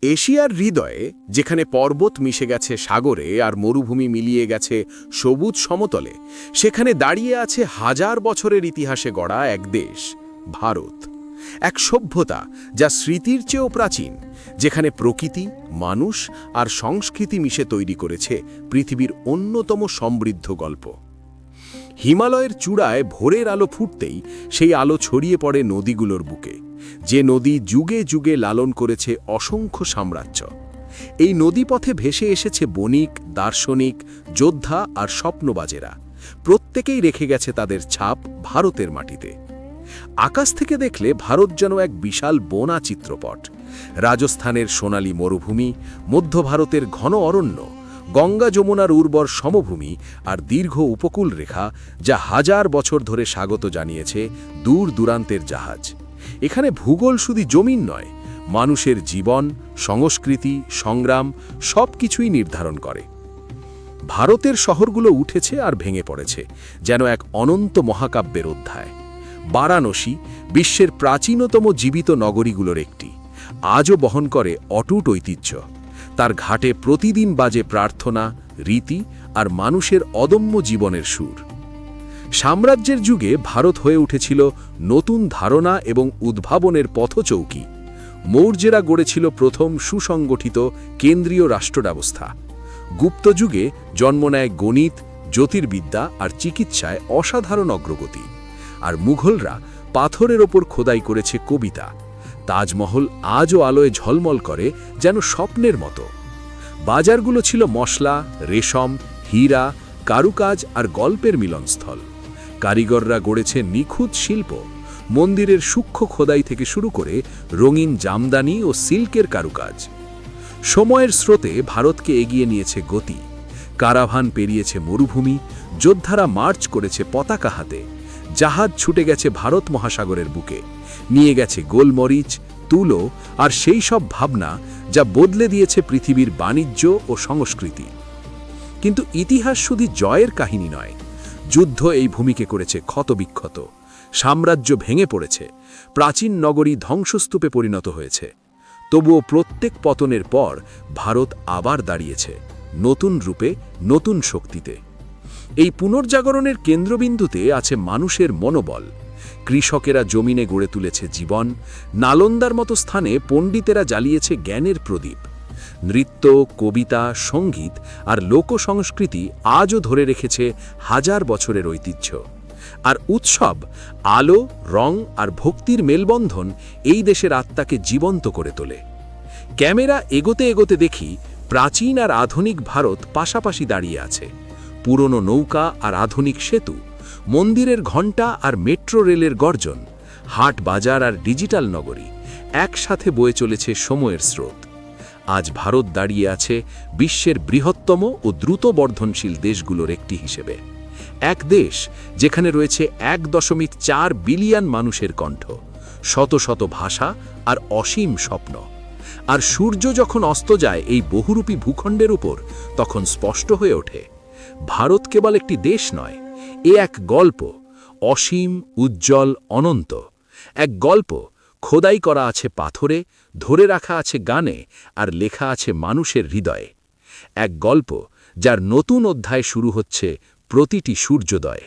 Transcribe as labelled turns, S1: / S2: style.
S1: এশিয়ার হৃদয়ে, যেখানে পর্বত মিশে গেছে সাগরে আর মরুভূমি মিলিয়ে গেছে সবুজ সমতলে, সেখানে দাঁড়িয়ে আছে হাজার বছরের ইতিহাসে গড়া এক দেশ, ভারত। এক সভ্যতা যা স্মৃতির চেয়েও প্রাচীন, যেখানে প্রকৃতি, মানুষ আর সংস্কৃতি মিশে তৈরি করেছে পৃথিবীর অন্যতম সমৃদ্ধ গল্প। হিমালয়ের চূড়ায় ভোরের আলো ফুটতেই সেই আলো ছড়িয়ে পড়ে নদীগুলোর বুকে, যে নদী যুগে যুগে লালন করেছে অসংখ্য সাম্রাজ্য। এই নদীপথে ভেসে এসেছে বণিক, দার্শনিক, যোদ্ধা আর স্বপ্নবাজেরা। প্রত্যেকেই রেখে গেছে তাদের ছাপ ভারতের মাটিতে। আকাশ থেকে দেখলে ভারত যেন এক বিশাল বোনা চিত্রপট। রাজস্থানের সোনালী মরুভূমি, মধ্য ভারতের ঘন অরণ্য, গঙ্গা যমুনার উর্বর সমভূমি আর দীর্ঘ উপকূল রেখা, যা হাজার বছর ধরে স্বাগত জানিয়েছে দূর দূরান্তের জাহাজ। এখানে ভূগোল শুধু জমিন নয়, মানুষের জীবন, সংস্কৃতি, সংগ্রাম সব কিছুই নির্ধারণ করে। ভারতের শহরগুলো উঠেছে আর ভেঙে পড়েছে যেন এক অনন্ত মহাকাব্যের অধ্যায়। বারাণসী, বিশ্বের প্রাচীনতম জীবিত নগরীগুলোর একটি, আজও বহন করে অটুট ঐতিহ্য। তার ঘাটে প্রতিদিন বাজে প্রার্থনা, রীতি আর মানুষের অদম্য জীবনের সুর। সাম্রাজ্যের যুগে ভারত হয়ে উঠেছিল নতুন ধারণা এবং উদ্ভাবনের পথচৌকি। মৌর্যেরা গড়েছিল প্রথম সুসংগঠিত কেন্দ্রীয় রাষ্ট্র ব্যবস্থা। গুপ্ত যুগে জন্ম নেয় গণিত, জ্যোতির্বিদ্যা আর চিকিৎসায় অসাধারণ অগ্রগতি। আর মুঘলরা পাথরের ওপর খোদাই করেছে কবিতা। তাজমহল আজও আলোয় ঝলমল করে যেন স্বপ্নের মতো। বাজারগুলো ছিল মশলা, রেশম, হীরা, কারুকাজ আর গল্পের মিলনস্থল। কারিগররা গড়েছে নিখুঁত শিল্প, মন্দিরের সূক্ষ্ম খোদাই থেকে শুরু করে রঙিন জামদানি ও সিল্কের কারুকাজ। সময়ের স্রোতে ভারতকে এগিয়ে নিয়েছে গতি। কারাভান পেরিয়েছে মরুভূমি, যোদ্ধারা মার্চ করেছে পতাকা হাতে, জাহাজ ছুটে গেছে ভারত মহাসাগরের বুকে, নিয়ে গেছে গোলমরিচ, তুলো আর সেই সব ভাবনা যা বদলে দিয়েছে পৃথিবীর বাণিজ্য ও সংস্কৃতি। কিন্তু ইতিহাস শুধু জয়ের কাহিনী নয়। যুদ্ধ এই ভূমিকে করেছে ক্ষতবিক্ষত, সাম্রাজ্য ভেঙে পড়েছে, প্রাচীন নগরী ধ্বংসস্তূপে পরিণত হয়েছে। তবুও প্রত্যেক পতনের পর ভারত আবার দাঁড়িয়েছে, নতুন রূপে, নতুন শক্তিতে। এই পুনর্জাগরণের কেন্দ্রবিন্দুতে আছে মানুষের মনোবল। কৃষকেরা জমিনে গড়ে তুলেছে জীবন, নালন্দার মতো স্থানে পণ্ডিতেরা জ্বালিয়েছে জ্ঞানের প্রদীপ। নৃত্য, কবিতা, সঙ্গীত আর লোকসংস্কৃতি আজও ধরে রেখেছে হাজার বছরের ঐতিহ্য। আর উৎসব, আলো, রং আর ভক্তির মেলবন্ধন এই দেশের আত্মাকে জীবন্ত করে তোলে। ক্যামেরা এগোতে এগোতে দেখি প্রাচীন আর আধুনিক ভারত পাশাপাশি দাঁড়িয়ে আছে। পুরনো নৌকা আর আধুনিক সেতু, মন্দিরের ঘণ্টা আর মেট্রো রেলের গর্জন, হাট বাজার আর ডিজিটাল নগরী, একসাথে বয়ে চলেছে সময়ের স্রোত। আজ ভারত দাঁড়িয়ে আছে বিশ্বের বৃহত্তম ও দ্রুত বর্ধনশীল দেশগুলোর একটি হিসেবে। এক দেশ যেখানে রয়েছে 1.4 বিলিয়ন মানুষের কণ্ঠ, শত শত ভাষা আর অসীম স্বপ্ন। আর সূর্য যখন অস্ত যায় এই বহুরূপী ভূখণ্ডের উপর, তখন স্পষ্ট হয়ে ওঠে ভারত কেবল একটি দেশ নয়, এ এক গল্প, অসীম, উজ্জ্বল, অনন্ত। এক গল্প খোদাই করা আছে পাথরে, ধরে রাখা আছে গানে আর লেখা আছে মানুষের হৃদয়ে। এক গল্প যার নতুন অধ্যায় শুরু হচ্ছে প্রতিটি সূর্যোদয়ে।